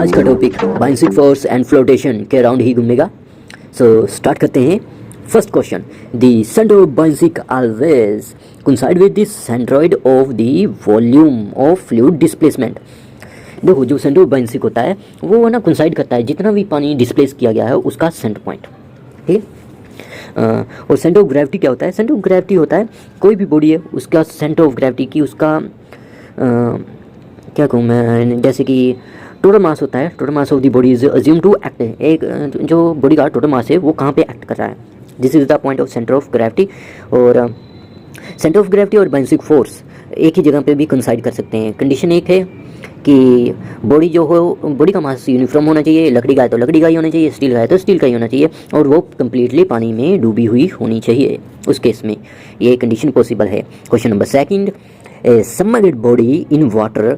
आज का topic buoyancy force and flotation के अराउंड ही घूमेगा। सो स्टार्ट करते हैं। First question, the centre of buoyancy always coincide with the centroid of the volume of fluid displacement. देखो, जो सेंटर ऑफ बाइंसिक होता है वो ना कोइंसाइड करता है जितना भी पानी डिस्प्लेस किया गया है उसका सेंटर पॉइंट, ठीक है। और सेंटर ऑफ ग्रेविटी क्या होता है? सेंटर ऑफ ग्रेविटी होता है कोई भी बॉडी है उसका सेंटर ऑफ ग्रेविटी की उसका क्या कहूँ मैं, जैसे कि टोटल मास होता है, total mass of the body is assume to act. एक जो बॉडी का टोटल मास है वो कहाँ पे एक्ट कर रहा है, this is the point of centre of gravity. और सेंटर ऑफ ग्रेविटी और बाइंसिक फोर्स एक ही जगह पे भी कंसाइड कर सकते हैं। कंडीशन एक है कि बॉडी जो हो, बॉडी का मास यूनिफॉर्म होना चाहिए, लकड़ी का है तो लकड़ी का ही होना चाहिए, स्टील का है तो स्टील का ही होना चाहिए, और वो कम्प्लीटली पानी में डूबी हुई होनी चाहिए। उस केस में ये कंडीशन पॉसिबल है। Question number second, a submerged body in water,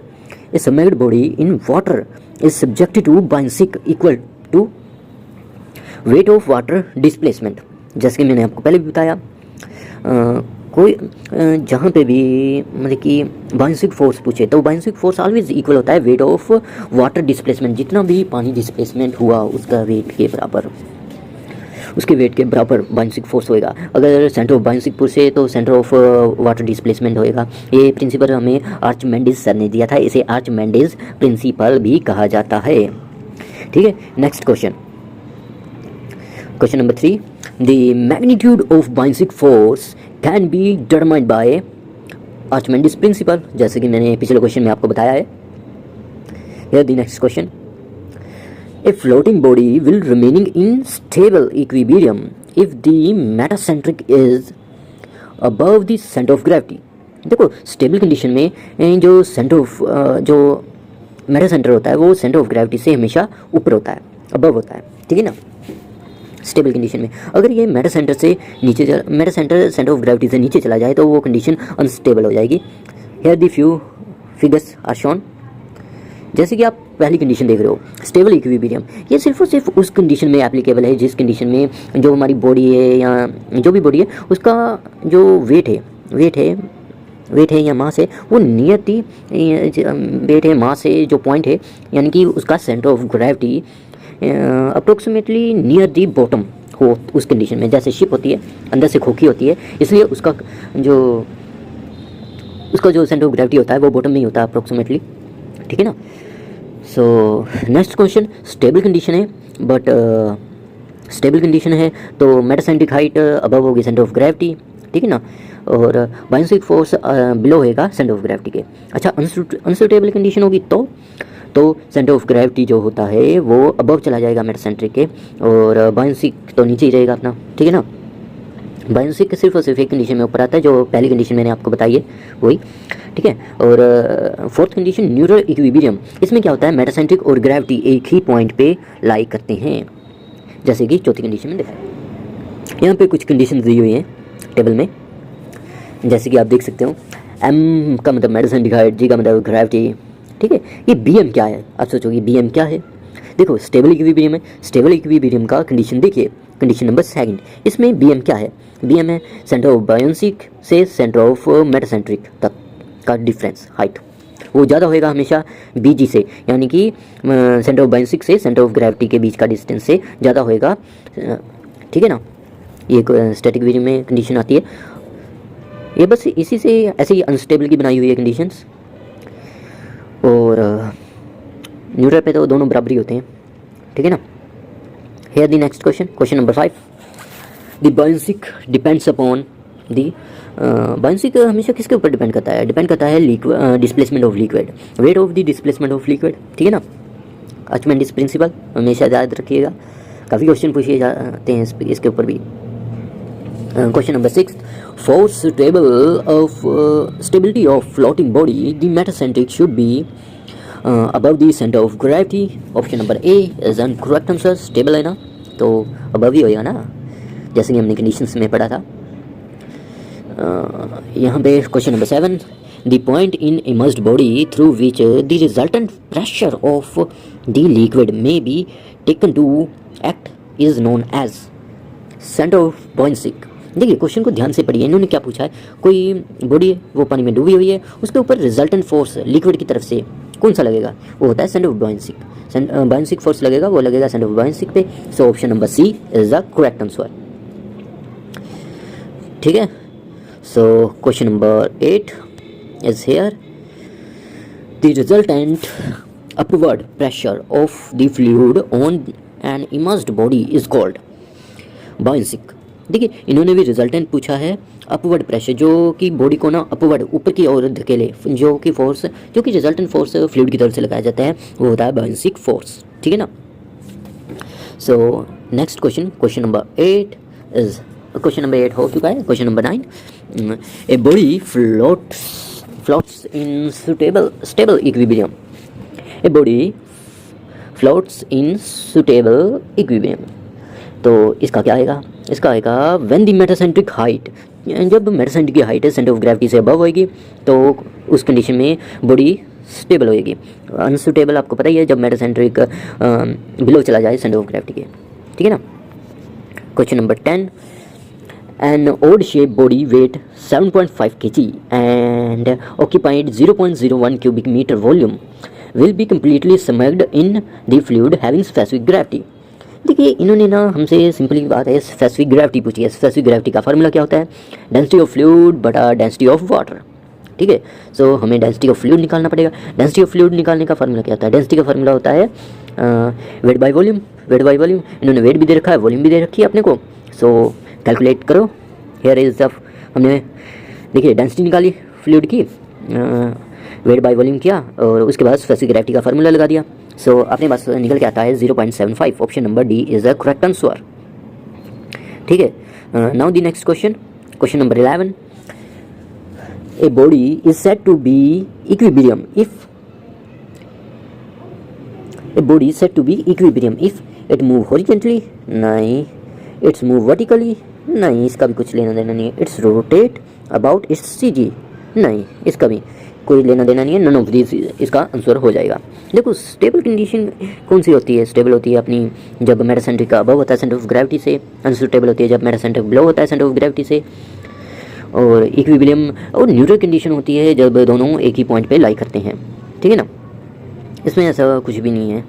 a submerged body in water is subjected to buoyancy equal to weight of water displacement. जैसे कि मैंने आपको पहले भी बताया, कोई जहाँ पे भी मतलब कि बाइंसिक फोर्स पूछे तो बाइंसिक फोर्स ऑलवेज इक्वल होता है वेट ऑफ वाटर डिस्प्लेसमेंट। जितना भी पानी डिस्प्लेसमेंट हुआ उसका वेट के बराबर, उसके वेट के बराबर बाइंसिक फोर्स होएगा। अगर सेंटर ऑफ बाइंसिक फोर्स है तो सेंटर ऑफ वाटर डिस्प्लेसमेंट होएगा। ये प्रिंसिपल हमें आर्चमेंडिस सर ने दिया था, इसे आर्चमेंडिस प्रिंसिपल भी कहा जाता है, ठीक है। Next question, question number 3, the magnitude of buoyancy force can be determined by Archimedes principle, जैसे कि मैंने पिछले क्वेश्चन में आपको बताया है। Here the next question, a floating body will remaining in stable equilibrium if the metacentric is above the center of gravity। देखो, stable condition में जो सेंटर ऑफ जो मेटा सेंटर होता है वो सेंटर ऑफ ग्रेविटी से हमेशा ऊपर होता है, अबव होता है, ठीक है ना। स्टेबल कंडीशन में अगर ये मेटा सेंटर से नीचे, मेटा सेंटर ऑफ ग्रेविटी से नीचे चला जाए तो वो कंडीशन अनस्टेबल हो जाएगी। Here the few figures are shown. जैसे कि आप पहली कंडीशन देख रहे हो, स्टेबल इक्विलिब्रियम, ये सिर्फ और सिर्फ उस कंडीशन में एप्लीकेबल है जिस कंडीशन में जो हमारी बॉडी है या जो भी बॉडी है उसका जो वेट है या मास है वो नियर दी, वेट है मास है जो पॉइंट है, यानी कि उसका centre of gravity approximately near the bottom हो उस कंडीशन में। जैसे शिप होती है अंदर से खोखी होती है, इसलिए उसका जो सेंटर ऑफ ग्रेविटी होता है वो बॉटम में ही होता है अप्रोक्सीमेटली, ठीक है ना। So next question, stable condition है बट स्टेबल कंडीशन है तो मेटासेंट्रिक हाइट अबव होगी सेंटर ऑफ ग्रेविटी, ठीक है ना, और बाइंसिक फोर्स बिलो होएगा सेंटर ऑफ ग्रेविटी के। अच्छा, अनसुटेबल कंडीशन होगी तो सेंटर ऑफ ग्रेविटी जो होता है वो अबव चला जाएगा मेटासेंट्रिक के, और बाइंसिक तो नीचे ही रहेगा अपना, ठीक है ना। बाइंसिक सिर्फ और सिर्फ एक कंडीशन में ऊपर आता है, जो पहली कंडीशन मैंने आपको बताई है वही, ठीक है। और फोर्थ कंडीशन न्यूट्रल इक्विलिब्रियम, इसमें क्या होता है मेटासेंट्रिक और ग्रेविटी एक ही पॉइंट पे लाई करते हैं, जैसे कि चौथी कंडीशन में देखा है। यहाँ पे कुछ कंडीशन दी हुई हैं टेबल में, जैसे कि आप देख सकते हो। एम का मतलब मेटासेंट्रिक हाइट, जी का मतलब ग्रेविटी, ठीक है। ये बी एम क्या है, आप सोचोगे बी एम क्या है। देखो, स्टेबल इक्विलिब्रियम है, स्टेबल इक्विलिब्रियम का कंडीशन देखिए, कंडीशन नंबर सेकंड, इसमें बी एम क्या है, बी एम है सेंटर ऑफ बाइंसिक से सेंटर ऑफ मेटासेंट्रिक तक का डिफरेंस, हाइट वो ज़्यादा होएगा हमेशा बी जी से, यानी कि सेंटर ऑफ बाइंसिक से सेंटर ऑफ ग्रेविटी के बीच का डिस्टेंस से ज़्यादा होएगा, ठीक है ना। ये स्टैटिक इक्विलिब्रियम में कंडीशन आती है। ये बस इसी से ऐसे ही अनस्टेबल की बनाई हुई है कंडीशंस, और न्यूट्रल पे तो दोनों बराबर ही होते हैं, ठीक है ना। Here the next question, question number 5, the buoyancy depends upon the, buoyancy हमेशा किसके ऊपर डिपेंड करता है? डिपेंड करता है displacement of liquid, weight of the displacement of liquid, ठीक है ना। आर्चमेंडिस प्रिंसिपल हमेशा याद रखिएगा, काफ़ी क्वेश्चन पूछे जाते हैं इसके ऊपर भी। Question number 6, for stability of floating body the metacentric should be above the centre of gravity. Option number A is an correct answer. Stable है ना तो अबव ही होएगा ना, जैसे कि हमने कंडीशंस में पढ़ा था। यहाँ पे question number 7, the point in immersed body through which the resultant pressure of the liquid may be taken to act is known as centre of buoyancy. देखिए, क्वेश्चन को ध्यान से पढ़िए, इन्होंने क्या पूछा है, कोई बॉडी है वो पानी में डूबी हुई है, उसके ऊपर रिजल्टेंट फोर्स लिक्विड की तरफ से कौन सा लगेगा? वो होता है सेंटर ऑफ बायोसिक, बायोसिक फोर्स लगेगा, वो लगेगा सेंटर ऑफ बायोसिक पे। So option number C is the correct answer. ठीक है, so question number 8 is here. The resultant upward pressure of the fluid on an immersed body is called buoyancy। देखिए इन्होंने भी रिजल्टेंट पूछा है, अपवर्ड प्रेशर जो कि बॉडी को ना अपवर्ड ऊपर की ओर धकेले, जो कि फोर्स, जो कि रिजल्टेंट फोर्स फ्लूइड की तरफ से लगाया जाता है, वो होता है बायोसिक फोर्स। ठीक है ना। So next question, question number 8 is, question number 8 हो चुका है। Question number 9, a body floats in stable equilibrium. A body floats in suitable equilibrium. तो इसका क्या आएगा? इसका आएगा व्हेन द मेटासेंट्रिक हाइट, जब मेटासेंट्रिक की हाइट सेंटर ऑफ ग्रेविटी से अबव होएगी तो उस कंडीशन में बॉडी स्टेबल होएगी। अनसुटेबल आपको पता ही है, जब मेटासेंट्रिक बिलो चला जाए सेंटर ऑफ ग्रेविटी के। ठीक है ना। Question number 10, an odd shape body weight 7.5 kg and occupied 0.01 cubic meter volume will be completely submerged in the fluid having specific gravity। देखिए इन्होंने ना हमसे सिंपली बात है स्पेसिफिक ग्रेविटी पूछी है। स्पेसिफिक ग्रेविटी का फार्मूला क्या होता है? डेंसिटी ऑफ फ्लूइड बटा डेंसिटी ऑफ वाटर। ठीक है, सो हमें डेंसिटी ऑफ फ्लूइड निकालना पड़ेगा। डेंसिटी ऑफ फ्लूइड निकालने का फार्मूला क्या होता है? डेंसिटी का फार्मूला होता है weight by volume. Weight by volume, इन्होंने वेट भी दे रखा है, वॉल्यूम भी दे रखी है अपने को। सो कैलकुलेट करो। हियर इज द, हमने देखिए डेंसिटी निकाली फ्लूइड की, वेट बाय वॉल्यूम किया और उसके बाद स्पेसिफिक ग्रेविटी का फार्मूला लगा दिया। सो अपने पास निकल के आता है 0.75। Option number D is the correct answer. ठीक है, now the next question, question number 11, a body is said to be equilibrium if, a body is said to be equilibrium if it move horizontally, नहीं। It's move vertically, नहीं, इसका भी कुछ लेना देना नहीं है। It's rotate about its CG, नहीं, इसका भी कोई लेना देना नहीं है। नन ऑफ दिस इसका आंसर हो जाएगा। देखो स्टेबल कंडीशन कौन सी होती है? स्टेबल होती है अपनी जब मेटासेंट्रिक का अबव होता है सेंटर ऑफ ग्रेविटी से। अनस्टेबल होती है जब मेटासेंट्रिक बिलो होता है सेंटर ऑफ ग्रेविटी से। और इक्विलिब्रियम और न्यूट्रल कंडीशन होती है जब दोनों एक ही पॉइंट पे लाई करते हैं। ठीक है ना, इसमें ऐसा कुछ भी नहीं है।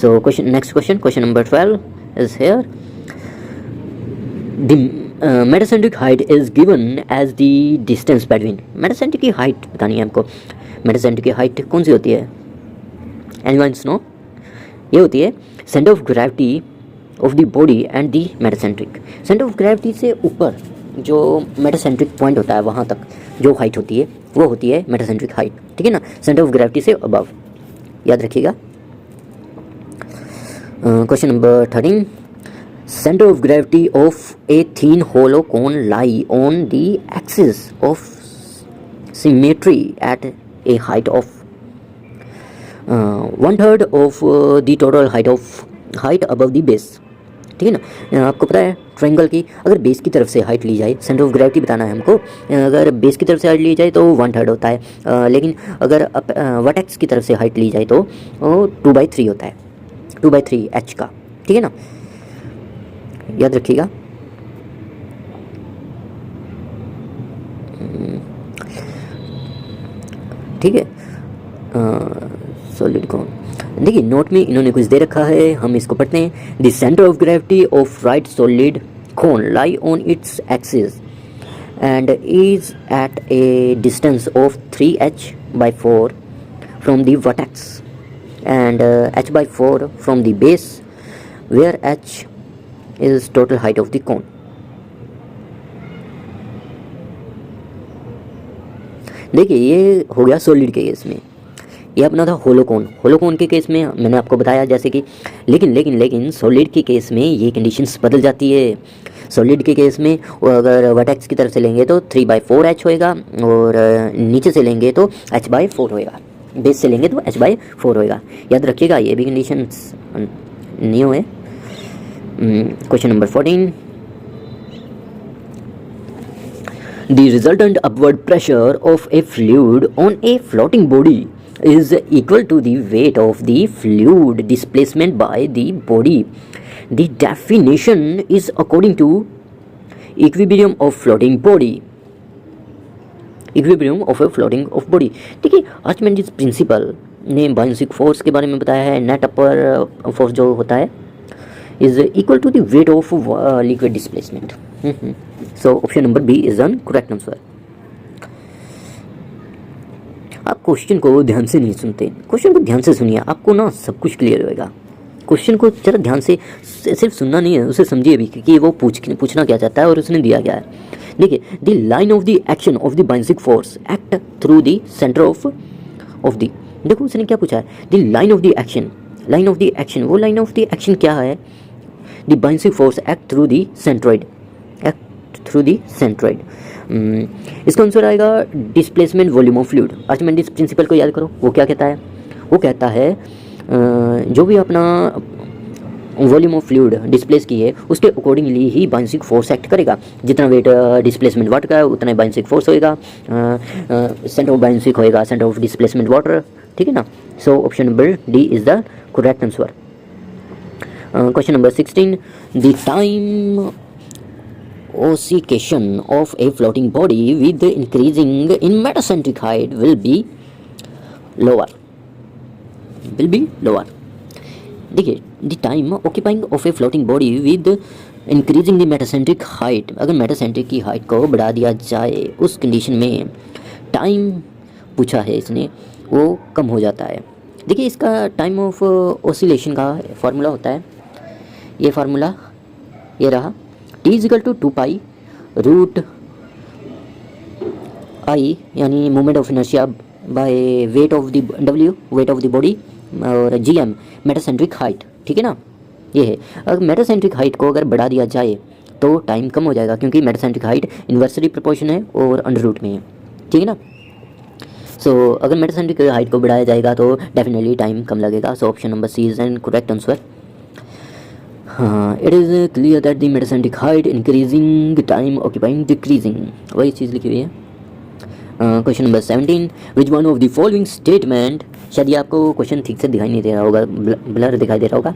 So question, next question, question number 12 is here. Metacentric height is given as the distance between. Metacentric की हाइट बतानी है हमको। मेटासेंट्रिक की हाइट कौन सी होती है? Anyone know? ये होती है centre of gravity of the body and the metacentric. Centre of gravity से ऊपर जो मेटासेंट्रिक पॉइंट होता है वहाँ तक जो हाइट होती है वो होती है मेटासेंट्रिक हाइट। ठीक है ना, सेंटर ऑफ ग्रेविटी से अबव, याद रखिएगा। Question number 13, center of gravity of a thin hollow cone lie on the axis of symmetry at a height of 1/3 of the total height above the base। ठीक है ना, आपको पता है triangle की अगर बेस की तरफ से हाइट ली जाए, सेंटर ऑफ ग्रेविटी बताना है हमको, अगर बेस की तरफ से हाइट ली जाए तो 1/3 होता है, लेकिन अगर वर्टेक्स की तरफ से हाइट ली जाए तो 2/3 होता है, 2/3 h का। ठीक है ना, याद रखिएगा। ठीक है, सॉलिड कौन, देखिए नोट में इन्होंने कुछ दे रखा है, हम इसको पढ़ते हैं। The centre of gravity of right solid cone lie on its axis and is at a distance of 3h/4 from the vertex and h/4 from the base where h is total height of the cone। देखिए ये हो गया solid के case में, ये अपना था होलोकोन। होलोकोन के केस में मैंने आपको बताया जैसे कि, लेकिन सॉलिड के केस में ये कंडीशंस बदल जाती है। सॉलिड के केस में अगर वर्टेक्स की तरफ से लेंगे तो 3/4h होएगा और नीचे से लेंगे तो h/4 होएगा, बेस से लेंगे तो h/4 होएगा। याद रखिएगा ये भी कंडीशंस न्यू है। Question number 14, the resultant upward pressure of a fluid on a floating body is equal to the weight of the fluid displacement by the body. The definition is according to equilibrium of floating body। Equilibrium of a floating of body. देखिए आर्चिमेडेस principal ने बायोसिक force के बारे में बताया है। Net अपर force जो होता है is equal to the weight of liquid displacement. So option number B is the correct answer. आप क्वेश्चन को ध्यान से नहीं सुनते, क्वेश्चन को ध्यान से सुनिए, आपको ना सब कुछ क्लियर होएगा। क्वेश्चन को जरा ध्यान से सिर्फ सुनना नहीं है, उसे समझिए भी कि वो पूछना क्या चाहता है और उसने दिया क्या है। देखिए, the line of the action of the बायोसिक force act through the centre of the, देखो उसने क्या पूछा है, the line of the action, line of the action, वो लाइन ऑफ द एक्शन क्या है, द बायोसिक force act through the centroid, act through the centroid. इसका आंसर आएगा displacement volume of fluid. Archimedes principle को याद करो, वो क्या कहता है, वो कहता है जो भी अपना वॉल्यूम ऑफ फ्लूइड डिस्प्लेस की है उसके अकॉर्डिंगली ही बायोसिक फोर्स एक्ट करेगा। जितना वेट डिस्प्लेसमेंट वाटर का है उतना ही बायोसिक फोर्स होएगा। सेंटर ऑफ बायोसिक होएगा सेंटर ऑफ डिस्प्लेसमेंट वाटर, ठीक है ना। सो option number D is the correct answer. Question number 16, the time oscillation of a floating body with increasing in metacentric height will be lower, देखिए, the time occupying of a floating body with increasing the metacentric height, अगर metacentric की height को बढ़ा दिया जाए उस condition में time पूछा है इसने, वो कम हो जाता है। देखिए, इसका टाइम ऑफ ऑसिलेशन का फार्मूला होता है, ये फार्मूला ये रहा, T is equal to 2 root I, यानी moment of inertia by weight of the W, weight of the body, और GM मेटासेंट्रिक हाइट, ठीक है ना। ये है, अगर मेटासेंट्रिक हाइट को अगर बढ़ा दिया जाए तो टाइम कम हो जाएगा, क्योंकि मेटासेंट्रिक हाइट इन्वर्सली प्रोपोर्शन है और अंडर रूट में है, ठीक है ना। सो अगर मेटासेंट्रिक हाइट को बढ़ाया जाएगा तो डेफिनेटली टाइम कम लगेगा। So option number C is an correct answer. हाँ, it is clear that the metacentric height increasing time occupying decreasing, वही चीज़ लिखी हुई है। Question number 17, which one of the following statement, शायद ये आपको क्वेश्चन ठीक से दिखाई नहीं दे रहा होगा, ब्लर दिखाई दे रहा होगा,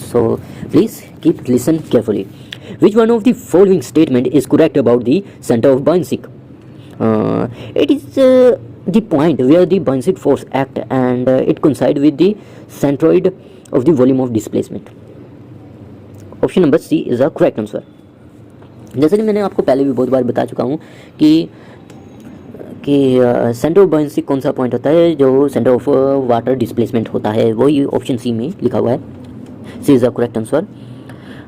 so please keep listen carefully. Which one of the following statement is correct about the centre of बायोसिक, it is the point where the बायोसिक force act and it coincide with the centroid of the volume of displacement. Option number C is a correct answer. जैसे कि मैंने आपको पहले भी बहुत बार बता चुका हूँ कि सेंटर ऑफ बायोसिक कौन सा पॉइंट होता है, जो सेंटर ऑफ वाटर डिस्प्लेसमेंट होता है, वही ऑप्शन सी में लिखा हुआ है, सी इज़ द करेक्ट आंसर।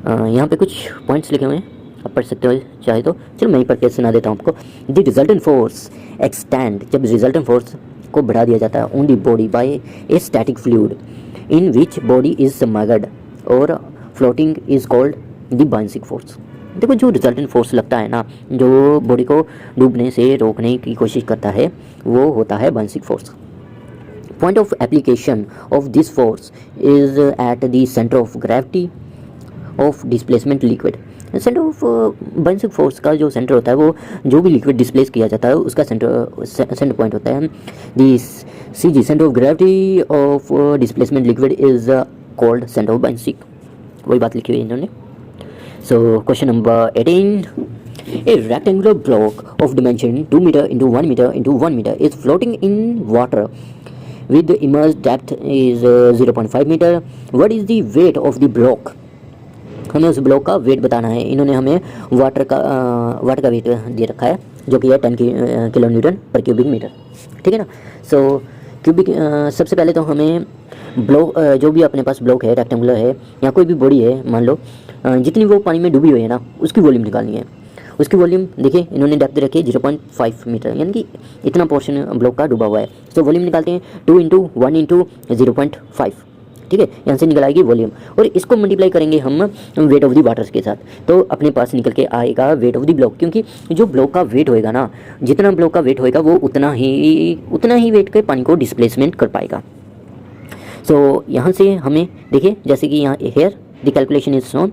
यहाँ पे कुछ पॉइंट्स लिखे हुए हैं, आप पढ़ सकते हो चाहे तो, चलो मैं ही पढ़ के सुना देता हूँ आपको। द रिजल्टेंट फोर्स एक्सटेंड, जब रिजल्टेंट फोर्स को बढ़ा दिया जाता है on the body by a static fluid in which body is submerged और फ्लोटिंग इज कॉल्ड द बायोसिक फोर्स। देखो, जो रिजल्टेंट फोर्स लगता है ना, जो बॉडी को डूबने से रोकने की कोशिश करता है, वो होता है बायोसिक force. Point of application of this force is at the centre of gravity of displacement liquid. Centre of बायोसिक फोर्स का जो सेंटर होता है, वो जो भी लिक्विड डिस्प्लेस किया जाता है उसका सेंटर पॉइंट होता है। The CG, centre of gravity of displacement liquid is called centre of बायोसिक, वही बात लिखी हुई है इन्होंने। So question number 18, a rectangular block of dimension 2 meter into 1 meter into 1 meter is floating in water with the immersed depth is 0.5 meter. What is the weight of the block? हमें उस block का wait बताना है। इन्होंने हमें water का wait दे रखा है, जो कि है 10 किलो न्यूटन पर क्यूबिक मीटर, ठीक है ना। सो क्यूबिक, सबसे पहले तो हमें ब्लॉक, जो भी अपने पास ब्लॉक है, रेक्टेंगुलर है या कोई भी बॉडी है, मान लो जितनी वो पानी में डूबी हुई है ना, उसकी वॉल्यूम निकालनी है। उसकी वॉल्यूम देखिए, इन्होंने डेप्थ रखी है 0.5 मीटर, यानी कि इतना पोर्शन ब्लॉक का डूबा हुआ है। तो वॉल्यूम निकालते हैं 2 × 1 × 0.5, ठीक है, यहाँ से निकल आएगी वॉल्यूम, और इसको मल्टीप्लाई करेंगे हम वेट ऑफ द वाटर्स के साथ, तो अपने पास निकल के आएगा वेट ऑफ द ब्लॉक। क्योंकि जो ब्लॉक का वेट होएगा ना, जितना ब्लॉक का वेट होएगा वो उतना ही वेट के पानी को डिस्प्लेसमेंट कर पाएगा। सो यहाँ से हमें देखिए, जैसे कि यहाँ here the calculation is known,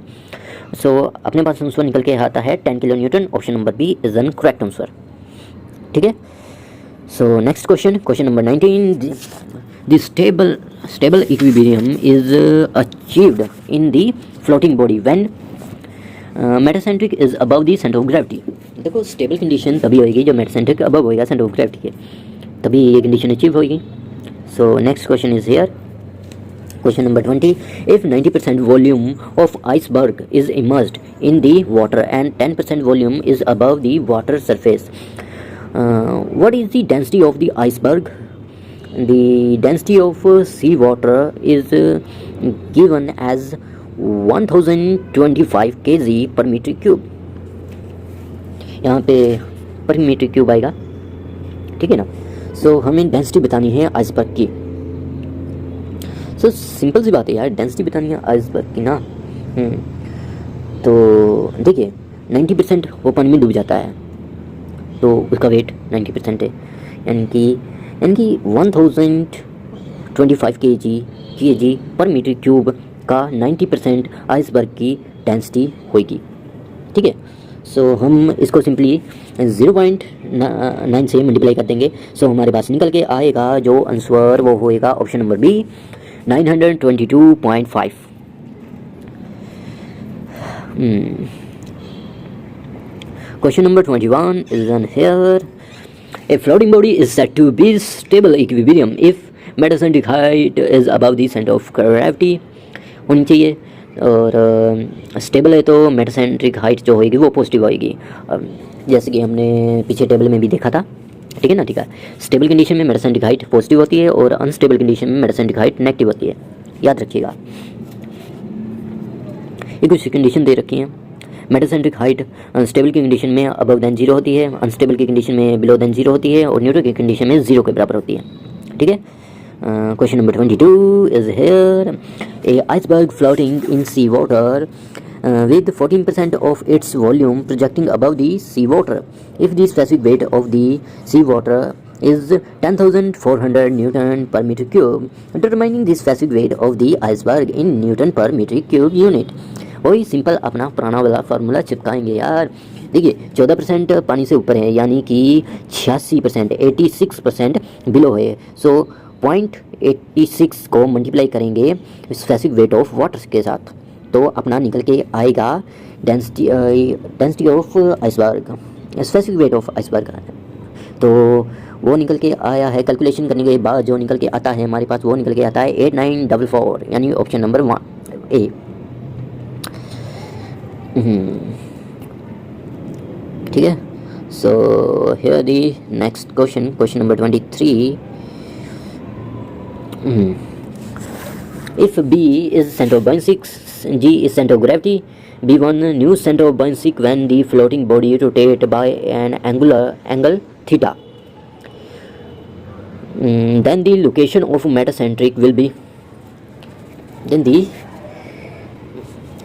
so अपने पास आंसर निकल के आता है 10 kilo newton. Option number B is an correct answer, ठीक है। So next question number 19, the stable equilibrium is achieved in the floating body when metacentric is above the centre of gravity. देखो, stable condition तभी होगी जब metacentric above होएगा centre of gravity के, तभी ये कंडीशन अचीव होगी। So next question is here. Question number 20. If 90% volume of iceberg is immersed in the water and 10% volume is above the water surface, what is the density of the iceberg? The density of sea water is given as 1025 kg per meter cube. यहाँ पे पर metre cube आएगा, ठीक है ना। सो हमें density बतानी है आइसबर्ग की। सो सिंपल सी बात है यार, डेंसिटी बतानी है आइसबर्ग की ना। तो देखिए 90% वो पानी में डूब जाता है, तो उसका वेट 90% है, यानी कि 1025 kg पर मीटर क्यूब का 90% आइसबर्ग की डेंसिटी होगी, ठीक है। सो हम इसको सिंपली 0.9 से मल्टीप्लाई कर देंगे। सो हमारे पास निकल के आएगा जो आंसर वो होएगा option number B 922.5। Question number 21 is on here. A floating body is said to be stable equilibrium if metacentric height is above the center of gravity होनी चाहिए, और स्टेबल है तो मेटासेंट्रिक हाइट जो होगी वो पॉजिटिव होगी, जैसे कि हमने पीछे टेबल में भी देखा था, ठीक है ना। ठीक है, स्टेबल कंडीशन में मेटासेंट्रिक हाइट पॉजिटिव होती है और अनस्टेबल कंडीशन में मेटासेंट्रिक हाइट नेगेटिव होती है, याद रखिएगा। ये कुछ कंडीशन दे रखी हैं। मेटासेंट्रिक हाइट स्टेबल की कंडीशन में अबव देन 0 होती है, अनस्टेबल की कंडीशन में बिलो देन 0 होती है, और न्यूट्रल की कंडीशन में 0 के बराबर होती है, ठीक है। Question number 22 is here. A iceberg floating in sea water with 14% of its volume projecting above the sea water. If the specific weight of the sea water is 10,400 Newton per meter cube, determining the specific weight of the iceberg in Newton per meter cube unit. वही simple अपना पुराना वाला formula चिपकाएंगे यार। देखिए 14% पानी से ऊपर है, यानी कि 86%, 86% बिलो है। सो 0.86 को मल्टीप्लाई करेंगे स्पेसिफिक वेट ऑफ वाटर के साथ, तो अपना निकल के आएगा density of iceberg, specific weight of iceberg. तो वो निकल के आया है, कैलकुलेशन करने के बाद जो निकल के आता है हमारे पास, वो निकल के आता है 8944, यानी ऑप्शन नंबर 1 ए। ठीक है। So here the next question, question number 23। If B is center of buoyancy, G is center of gravity, B1 new center of buoyancy when the floating body rotate by an angle theta, then the location of metacentric will be, then the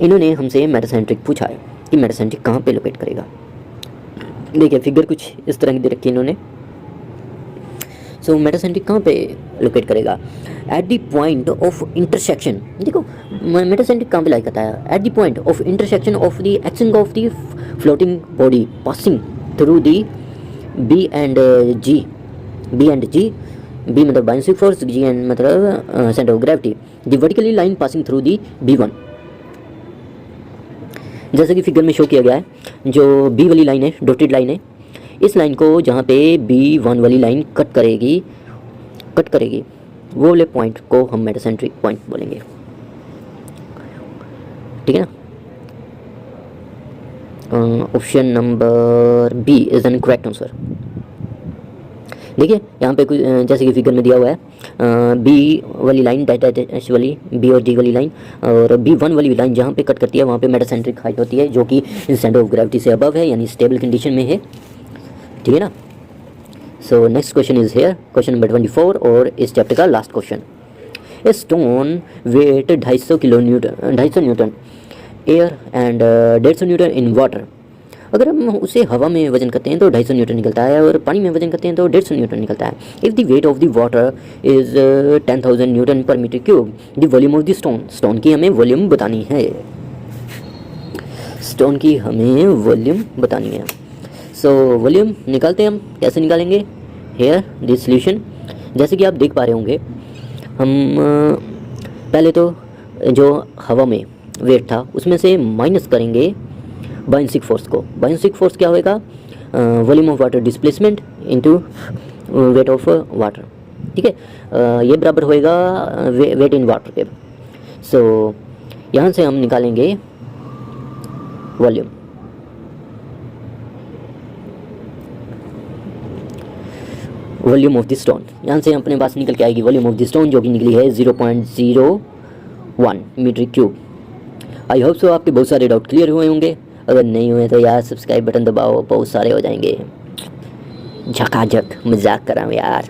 इन्होंने हमसे metacentric पूछा है कि metacentric कहाँ पे locate करेगा। देखिए figure कुछ इस तरह की दे रखी है इन्होंने। सो मेटासेंट्रिक कहाँ पे लोकेट करेगा? At the point of intersection. देखो मेटासेंट्रिक कहाँ पे लाई करता है? At the point of intersection of the axis of the floating body passing through the B and G. B मतलब बाउंसिंग फोर्स, जी एंड मतलब centre of gravity. The vertically line passing through the B1, जैसे कि figure में show किया गया है। जो B वाली लाइन है, डॉटेड लाइन है, इस लाइन को जहाँ पे B1 वाली लाइन कट करेगी वो वाले पॉइंट को हम मेटासेंट्रिक पॉइंट बोलेंगे, ठीक है ना। Option number B is an correct answer. देखिए यहाँ पे कुछ जैसे कि फिगर में दिया हुआ है, बी वाली लाइन डैश वाली, बी और डी वाली लाइन, और B1 वाली लाइन जहाँ पे कट करती है वहाँ पे मेटासेंट्रिक हाइट होती है, जो कि सेंटर ऑफ ग्रेविटी से अबव है, यानी स्टेबल कंडीशन में है, ठीक है ना। So next question is here, question number 24 और इस चैप्टर का last question. A stone weight 250 newton air and 150 newton in water. अगर हम उसे हवा में वजन करते हैं तो 250 न्यूटन निकलता है, और पानी में वजन करते हैं तो 150 न्यूटन निकलता है। If the weight of the water is 10,000 newton per metre cube, the volume of the stone की हमें वॉल्यूम बतानी है। स्टोन की हमें वॉल्यूम बतानी है। सो वॉल्यूम निकालते हैं हम, कैसे निकालेंगे? Here this solution. जैसे कि आप देख पा रहे होंगे, हम पहले तो जो हवा में वेट था उसमें से माइनस करेंगे बाउंसिंग फोर्स को। बाउंसिंग फोर्स क्या होएगा? Volume of water displacement into wait of water, ठीक है। ये बराबर होएगा वेट इन वाटर के। सो यहाँ से हम निकालेंगे volume. Volume of the stone, यहाँ से अपने पास निकल के आएगी वॉल्यूम ऑफ द स्टोन, जो कि निकली है 0.01 metre cube. I hope so आपके बहुत सारे डाउट क्लियर हुए होंगे। अगर नहीं हुए तो यार सब्सक्राइब बटन दबाओ, बहुत सारे हो जाएंगे। झकाझक मजाक कर रहा हूँ यार।